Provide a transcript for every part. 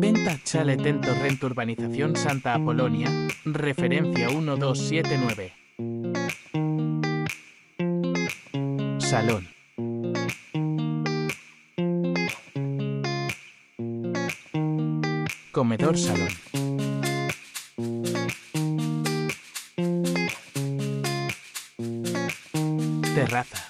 Venta Chalet en Torrent Urbanización Santa Apolonia, referencia 1279. Salón. Comedor salón. Terraza.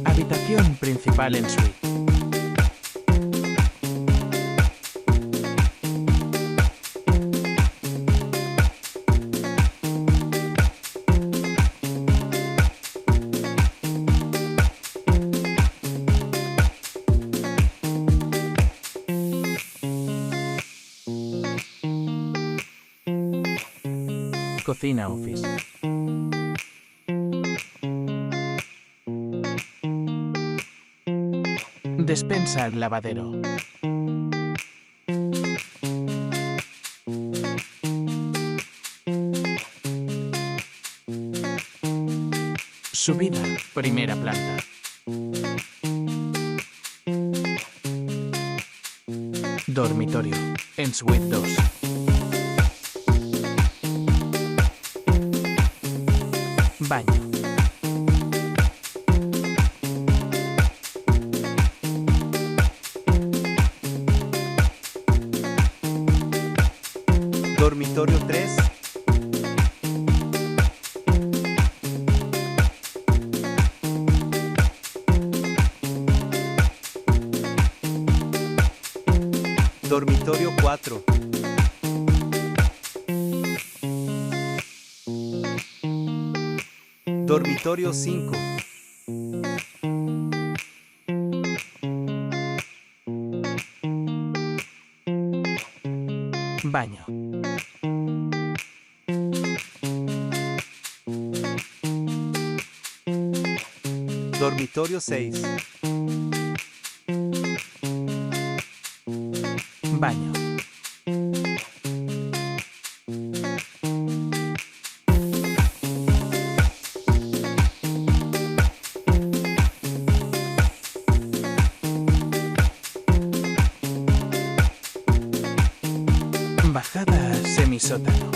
Habitación principal en suite. Cocina office. Despensa al lavadero. Subida, primera planta. Dormitorio, en suite 2. Baño. Dormitorio 3. Dormitorio 4. Dormitorio 5. Baño. Dormitorio 6. Baño. Bajada a semisótano.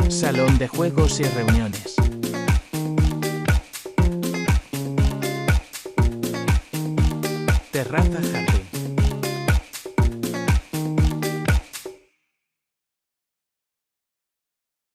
Salón de juegos y reuniones. Terraza jardín.